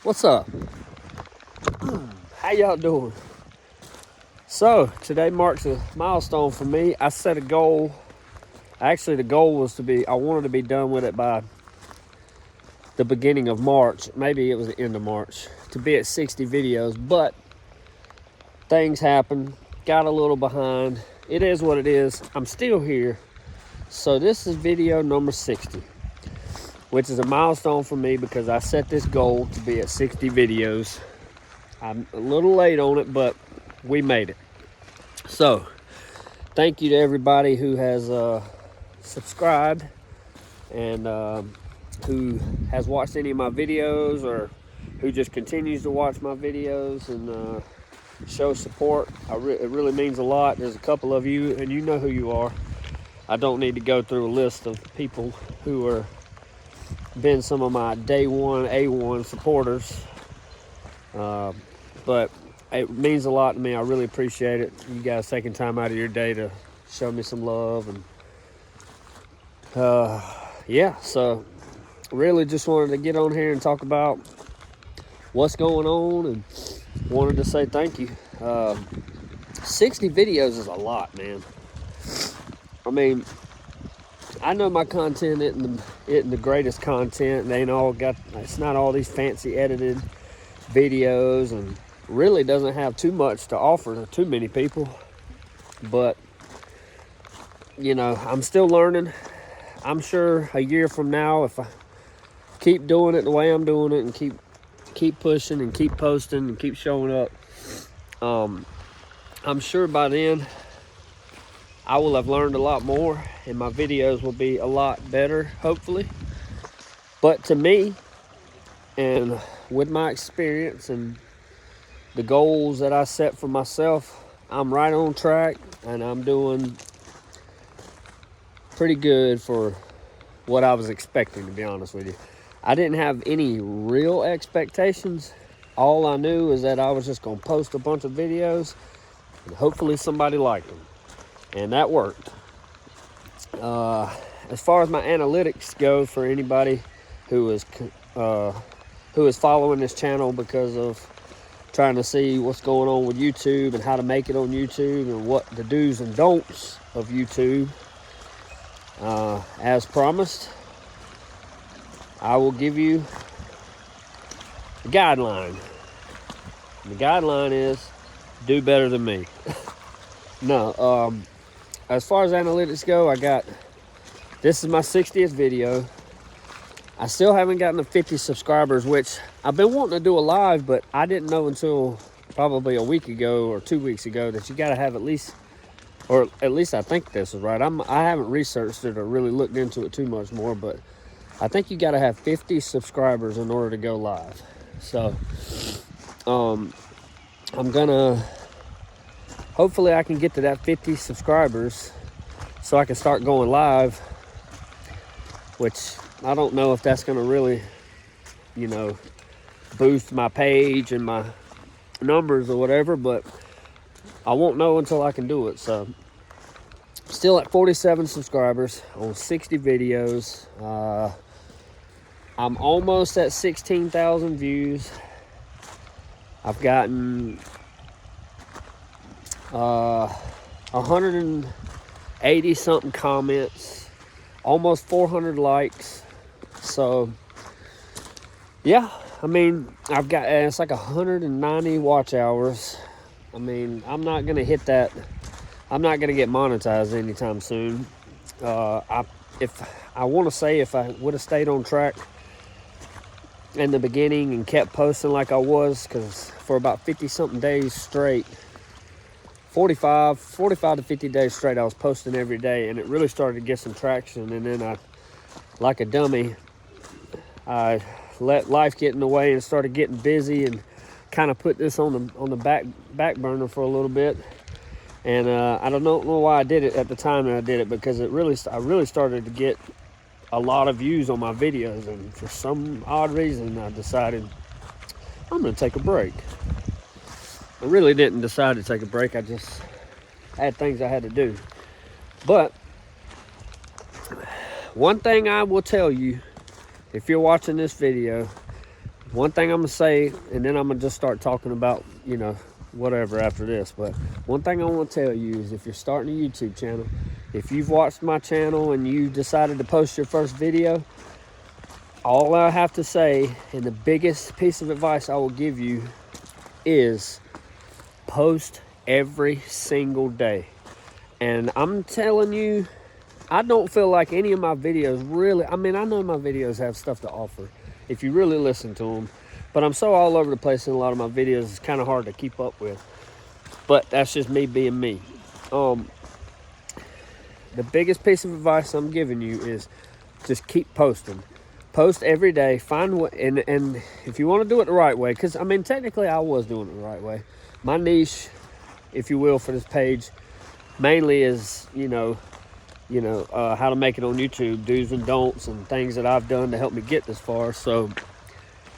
What's up? How y'all doing? So today marks a milestone for me. I set a goal. Actually, the goal was I wanted to be done with it by the beginning of March. Maybe it was the end of March, to be at 60 videos, but things happened, got a little behind. It is what it is. I'm still here. So this is video number 60, which is a milestone for me because I set this goal to be at 60 videos. I'm a little late on it, but we made it. So thank you to everybody who has subscribed and who has watched any of my videos or who just continues to watch my videos and show support. It really means a lot. There's a couple of you, and you know who you are. I don't need to go through a list of people who are been some of my day one A1 supporters, but it means a lot to me. I really appreciate it. You guys taking time out of your day to show me some love, and yeah, so really just wanted to get on here and talk about what's going on, and wanted to say thank you. 60 videos is a lot, man. I mean, I know my content isn't the greatest content. It's not all these fancy edited videos, and really doesn't have too much to offer to too many people. But, you know, I'm still learning. I'm sure a year from now, if I keep doing it the way I'm doing it and keep pushing and keep posting and keep showing up, I'm sure by then I will have learned a lot more and my videos will be a lot better, hopefully. But to me, and with my experience and the goals that I set for myself, I'm right on track, and I'm doing pretty good for what I was expecting, to be honest with you. I didn't have any real expectations. All I knew is that I was just going to post a bunch of videos and hopefully somebody liked them. And that worked. As far as my analytics go, for anybody who is following this channel because of trying to see what's going on with YouTube and how to make it on YouTube and what the do's and don'ts of YouTube, as promised, I will give you a guideline. And the guideline is do better than me. No, as far as analytics go, this is my 60th video. I still haven't gotten to 50 subscribers, which I've been wanting to do a live, but I didn't know until probably a week ago or 2 weeks ago that you got to have at least I think this is right. I haven't researched it or really looked into it too much more, but I think you got to have 50 subscribers in order to go live. So, hopefully I can get to that 50 subscribers so I can start going live, which I don't know if that's going to really, boost my page and my numbers or whatever, but I won't know until I can do it. So, still at 47 subscribers on 60 videos. I'm almost at 16,000 views. I've gotten 180 something comments, almost 400 likes. So yeah, I mean, I've got, it's like 190 watch hours. I mean, I'm not gonna hit that. I'm not gonna get monetized anytime soon. If I would have stayed on track in the beginning and kept posting like I was, because for about 50 something days straight, 45 to 50 days straight, I was posting every day, and it really started to get some traction. And then I, like a dummy, I let life get in the way and started getting busy and kind of put this on the back burner for a little bit. And I don't know why I did it at the time that I did it, because I really started to get a lot of views on my videos, and for some odd reason I decided I'm gonna take a break. I really didn't decide to take a break. I just had things I had to do. But one thing I will tell you, if you're watching this video, one thing I'm gonna say, and then I'm gonna just start talking about, you know, whatever after this. But one thing I want to tell you is, if you're starting a YouTube channel, if you've watched my channel and you decided to post your first video, all I have to say, and the biggest piece of advice I will give you, is post every single day. And I'm telling you, I don't feel like any of my videos really, I mean, I know my videos have stuff to offer if you really listen to them, but I'm so all over the place in a lot of my videos, it's kind of hard to keep up with. But that's just me being me. The biggest piece of advice I'm giving you is just keep posting. Post every day. Find what, and if you want to do it the right way, because I mean, technically I was doing it the right way. My niche, if you will, for this page mainly is, how to make it on YouTube, do's and don'ts, and things that I've done to help me get this far. So,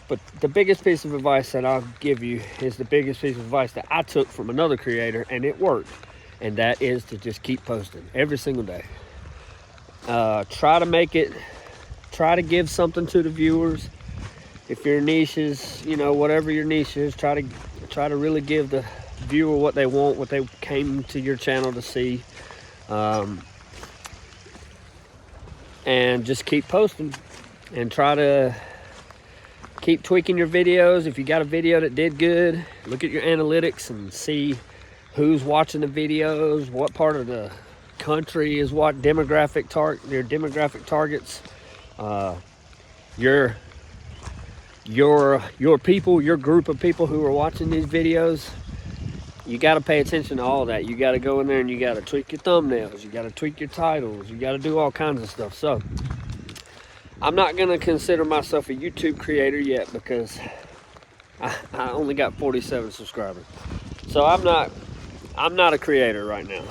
but the biggest piece of advice that I'll give you is the biggest piece of advice that I took from another creator, and it worked. And that is to just keep posting every single day. Try to give something to the viewers. If your niche is, whatever your niche is, try to really give the viewer what they want, what they came to your channel to see. And just keep posting and try to keep tweaking your videos. If you got a video that did good, look at your analytics and see who's watching the videos, what part of the country is what demographic your demographic targets, your people, your group of people who are watching these videos. You got to pay attention to all that. You got to go in there and you got to tweak your thumbnails. You got to tweak your titles. You got to do all kinds of stuff. So I'm not going to consider myself a YouTube creator yet, because I only got 47 subscribers. So I'm not a creator right now.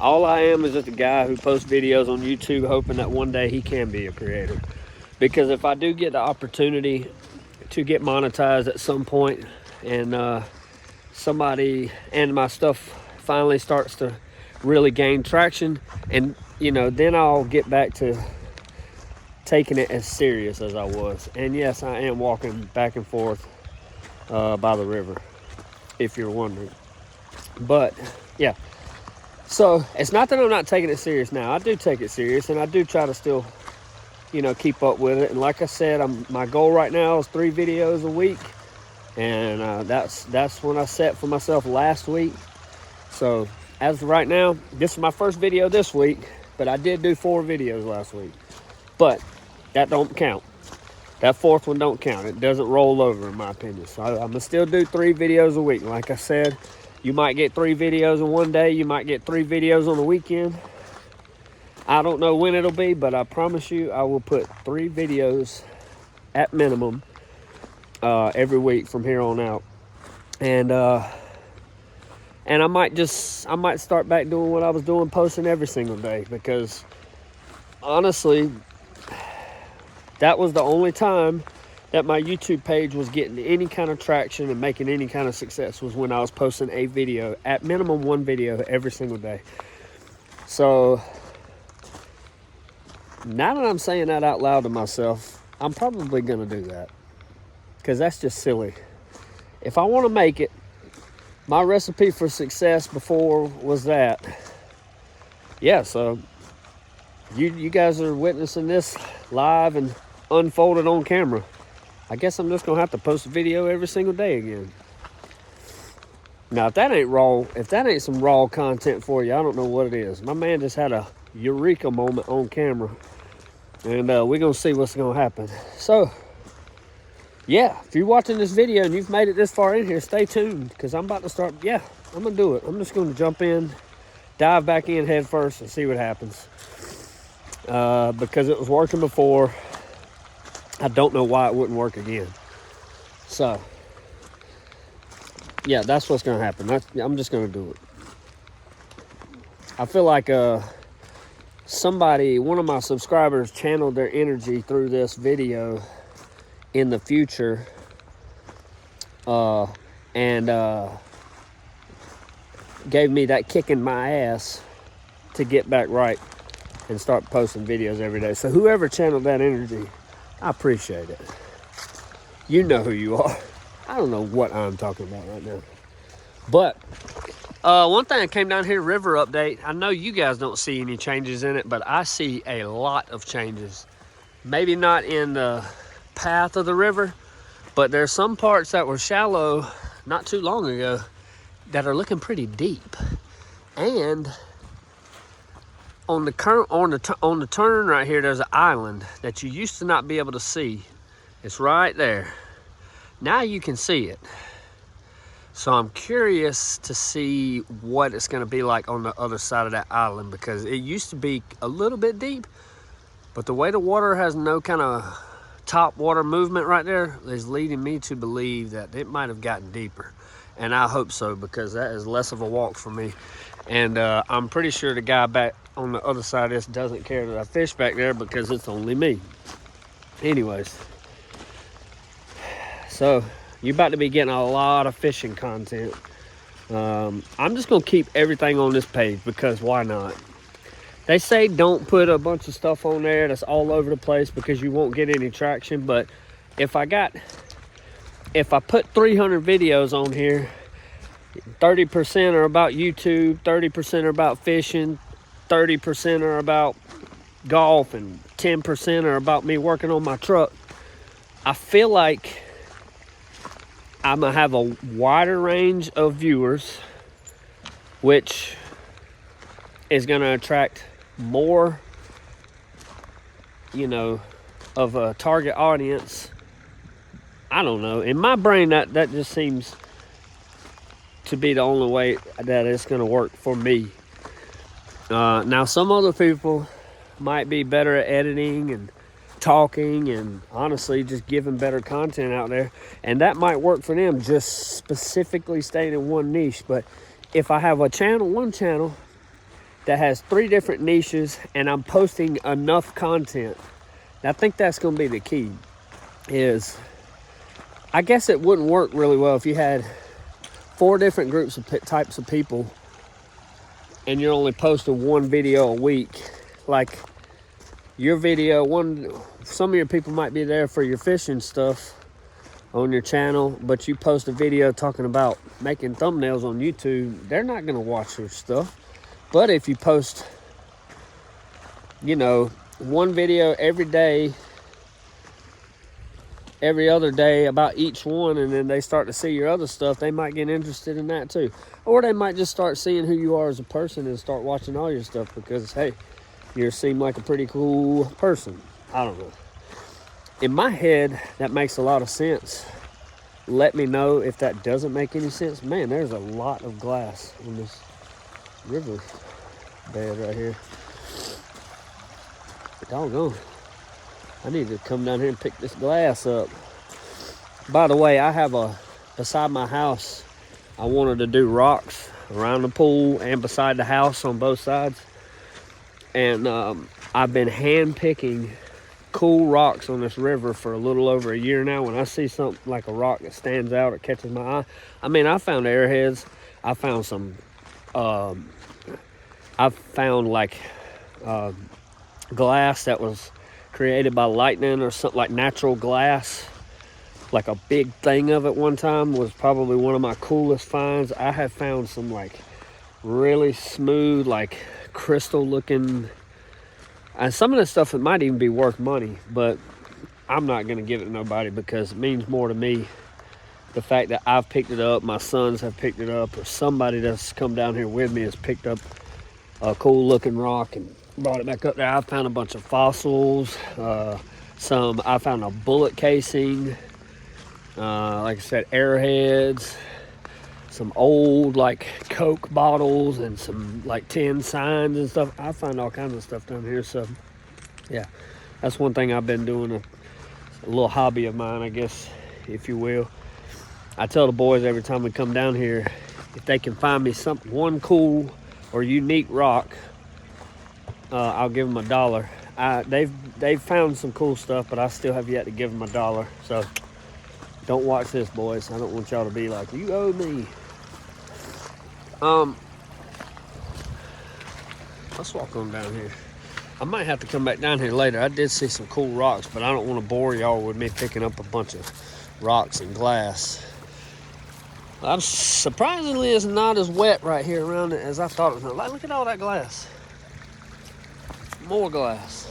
All I am is just a guy who posts videos on YouTube, hoping that one day he can be a creator. Because if I do get the opportunity to get monetized at some point, and somebody and my stuff finally starts to really gain traction, and then I'll get back to taking it as serious as I was. And yes, I am walking back and forth by the river, if you're wondering. But yeah, so it's not that I'm not taking it serious now. I do take it serious, and I do try to still keep up with it. And like I said, my goal right now is 3 videos a week. And that's when I set for myself last week. So as of right now, this is my first video this week, but I did do 4 videos last week. But that don't count. That 4th one don't count. It doesn't roll over, in my opinion. So I'm gonna still do 3 videos a week. Like I said, you might get 3 videos in one day. You might get 3 videos on the weekend. I don't know when it'll be, but I promise you I will put 3 videos at minimum every week from here on out. And I might start back doing what I was doing, posting every single day, because honestly, that was the only time that my YouTube page was getting any kind of traction and making any kind of success, was when I was posting a video, at minimum 1 video every single day. So now that I'm saying that out loud to myself, I'm probably gonna do that, because that's just silly. If I want to make it, my recipe for success before was that. Yeah, so you guys are witnessing this live and unfolded on camera. I guess I'm just gonna have to post a video every single day again. Now, if that ain't some raw content for you, I don't know what it is. My man just had a eureka moment on camera, and we're gonna see what's gonna happen. So yeah, if you're watching this video and you've made it this far in here, stay tuned, because I'm about to start. Yeah, I'm gonna do it. I'm just gonna jump in, dive back in head first, and see what happens. Because it was working before, I don't know why it wouldn't work again. So yeah, that's what's gonna happen. I'm just gonna do it. I feel like one of my subscribers channeled their energy through this video in the future, and gave me that kick in my ass to get back right and start posting videos every day. So whoever channeled that energy, I appreciate it. You know who you are. I don't know what I'm talking about right now. But one thing that came down here, river update. I know you guys don't see any changes in it, but I see a lot of changes. Maybe not in the path of the river, but there's some parts that were shallow not too long ago that are looking pretty deep. And on the turn right here, there's an island that you used to not be able to see. It's right there. Now you can see it. So I'm curious to see what it's gonna be like on the other side of that island, because it used to be a little bit deep, but the way the water has no kind of top water movement right there is leading me to believe that it might have gotten deeper. And I hope so, because that is less of a walk for me. And I'm pretty sure the guy back on the other side of this doesn't care that I fish back there, because it's only me. Anyways, so you're about to be getting a lot of fishing content. I'm just gonna keep everything on this page, because why not? They say don't put a bunch of stuff on there that's all over the place, because you won't get any traction. But if I put 300 videos on here, 30% are about YouTube, 30% are about fishing, 30% are about golf, and 10% are about me working on my truck, I feel like I'm gonna have a wider range of viewers, which is gonna attract more, you know, of a target audience. I don't know. In my brain, that just seems to be the only way that it's gonna work for me. Now, some other people might be better at editing and talking and honestly just giving better content out there, and that might work for them, just specifically staying in one niche. But if I have one channel that has 3 different niches and I'm posting enough content, I think that's going to be the key. Is I guess it wouldn't work really well if you had 4 different groups of types of people and you're only posting 1 video a week. Like your video, some of your people might be there for your fishing stuff on your channel, but you post a video talking about making thumbnails on YouTube, they're not going to watch your stuff. But if you post, you know, 1 video every day, every other day about each one, and then they start to see your other stuff, they might get interested in that too. Or they might just start seeing who you are as a person and start watching all your stuff because, hey, you seem like a pretty cool person. I don't know. In my head, that makes a lot of sense. Let me know if that doesn't make any sense. Man, there's a lot of glass on this river bed right here. Doggone. I need to come down here and pick this glass up. By the way, I have beside my house, I wanted to do rocks around the pool and beside the house on both sides. And I've been hand picking cool rocks on this river for a little over a year now. When I see something like a rock that stands out or catches my eye, I mean, I found airheads. I found some, I found like glass that was created by lightning or something, like natural glass. Like a big thing of it one time was probably one of my coolest finds. I have found some like really smooth, like crystal looking, and some of this stuff, it might even be worth money, but I'm not going to give it to nobody because it means more to me the fact that I've picked it up, my sons have picked it up, or somebody that's come down here with me has picked up a cool looking rock and brought it back up there. I found a bunch of fossils, I found a bullet casing, like I said, airheads, some old like Coke bottles and some like tin signs and stuff. I find all kinds of stuff down here. So yeah, that's one thing I've been doing, a little hobby of mine, I guess, if you will. I tell the boys every time we come down here, if they can find me one cool or unique rock, I'll give them $1. They've found some cool stuff, but I still have yet to give them $1. So don't watch this, boys. I don't want y'all to be like, you owe me. Let's walk on down here. I might have to come back down here later. I did see some cool rocks, but I don't want to bore y'all with me picking up a bunch of rocks and glass. I'm surprisingly, it's not as wet right here around it as I thought it was. Like, look at all that glass. More glass.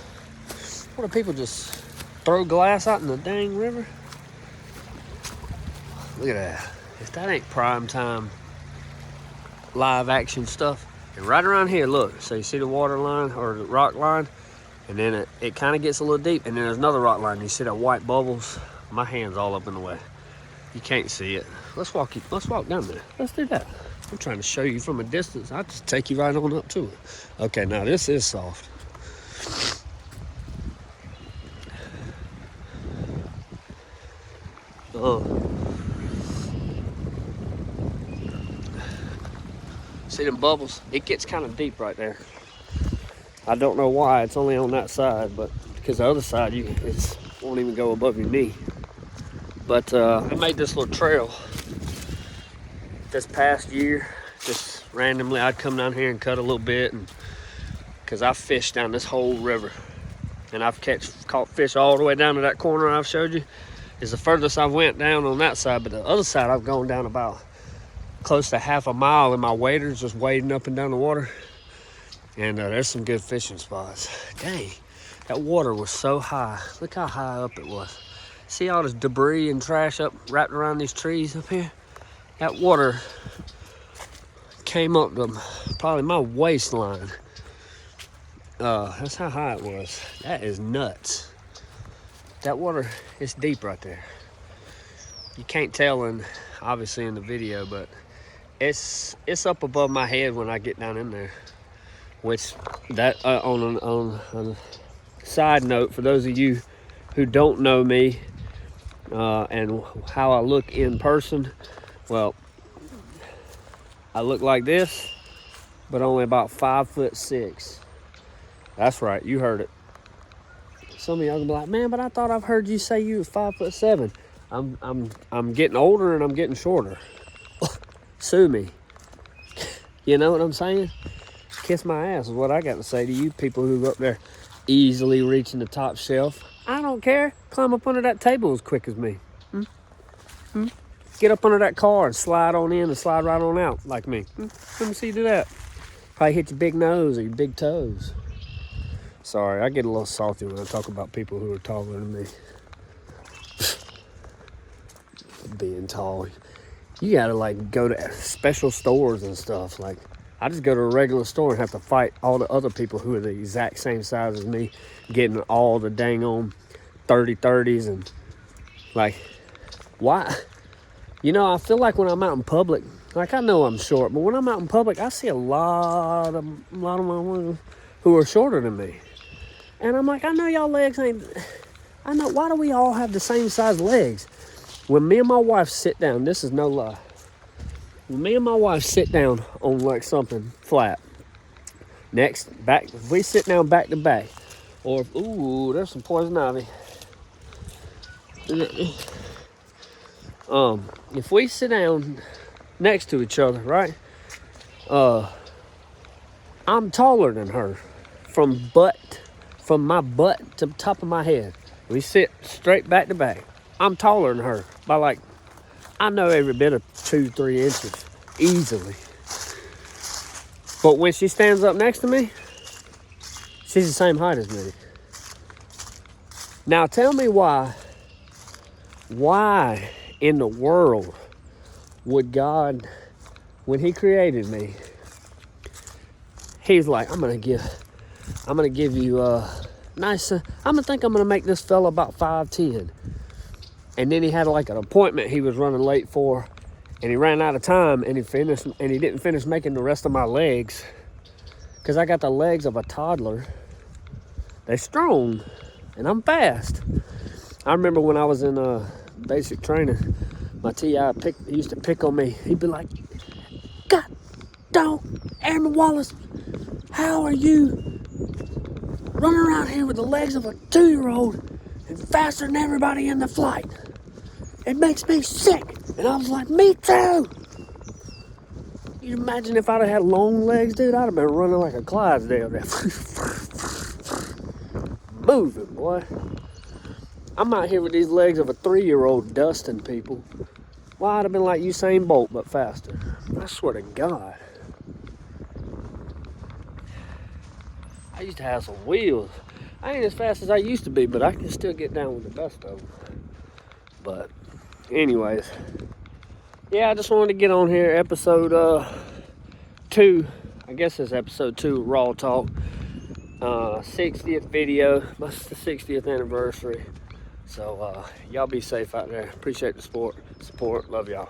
What do people just throw glass out in the dang river? Look at that. If that ain't prime time live action stuff. And right around here, look, so you see the water line or the rock line, and then it kind of gets a little deep, and then there's another rock line. You see that white bubbles? My hand's all up in the way. You can't see it. Let's walk down there. Let's do that. I'm trying to show you from a distance. I'll just take you right on up to it. Okay, now this is soft. See them bubbles? It gets kind of deep right there. I don't know why it's only on that side, but because the other side it won't even go above your knee. But I made this little trail this past year. Just randomly, I'd come down here and cut a little bit, and because I fished down this whole river, and I've caught fish all the way down to that corner I've showed you. Is the furthest I went down on that side, but the other side I've gone down about close to half a mile in my waders, just wading up and down the water. And there's some good fishing spots. Dang, that water was so high. Look how high up it was. See all this debris and trash up wrapped around these trees up here? That water came up to probably my waistline. That's how high it was. That is nuts. That water is deep right there. You can't tell obviously in the video, but it's up above my head when I get down in there. Which that on a side note, for those of you who don't know me and how I look in person, well, I look like this, but only about 5'6". That's right, you heard it. Some of y'all gonna be like, man, but I thought I've heard you say you were 5'7". I'm getting older and I'm getting shorter. Sue me. You know what I'm saying? Kiss my ass is what I got to say to you people who are up there easily reaching the top shelf. I don't care. Climb up under that table as quick as me. Get up under that car and slide on in and slide right on out like me. Let me see you do that. Probably hit your big nose or your big toes. Sorry, I get a little salty when I talk about people who are taller than me. Being tall. You gotta like go to special stores and stuff. Like, I just go to a regular store and have to fight all the other people who are the exact same size as me, getting all the dang on 30s and like, why? You know, I feel like when I'm out in public, like I know I'm short, but when I'm out in public, I see a lot of my ones who are shorter than me. And I'm like, I know y'all legs ain't, I know, why do we all have the same size legs? When me and my wife sit down, this is no lie. When me and my wife sit down on like something flat, if we sit down back to back, or ooh, there's some poison ivy. If we sit down next to each other, right? I'm taller than her from my butt to the top of my head. We sit straight back to back. I'm taller than her by like, I know every bit of 2-3 inches easily. But when she stands up next to me, she's the same height as me. Now tell me why in the world would God, when he created me, he's like, I'm gonna give you nice, I'm gonna make this fella about 5'10". And then he had like an appointment he was running late for, and he ran out of time, and he didn't finish making the rest of my legs, because I got the legs of a toddler. They're strong, and I'm fast. I remember when I was in basic training, my TI he used to pick on me. He'd be like, God, Airman Wallace, how are you running around here with the legs of a 2-year-old and faster than everybody in the flight? It makes me sick. And I was like, me too. You imagine if I'd have had long legs, dude, I'd have been running like a Clydesdale there. Moving, boy. I'm out here with these legs of a 3-year-old dusting people. Well, I'd have been like Usain Bolt, but faster. I swear to God. I used to have some wheels. I ain't as fast as I used to be, but I can still get down with the best of them. But anyways, yeah, I just wanted to get on here, episode 2. I guess it's episode 2 of Raw Talk. 60th video. That's the 60th anniversary. So y'all be safe out there. Appreciate the support. Love y'all.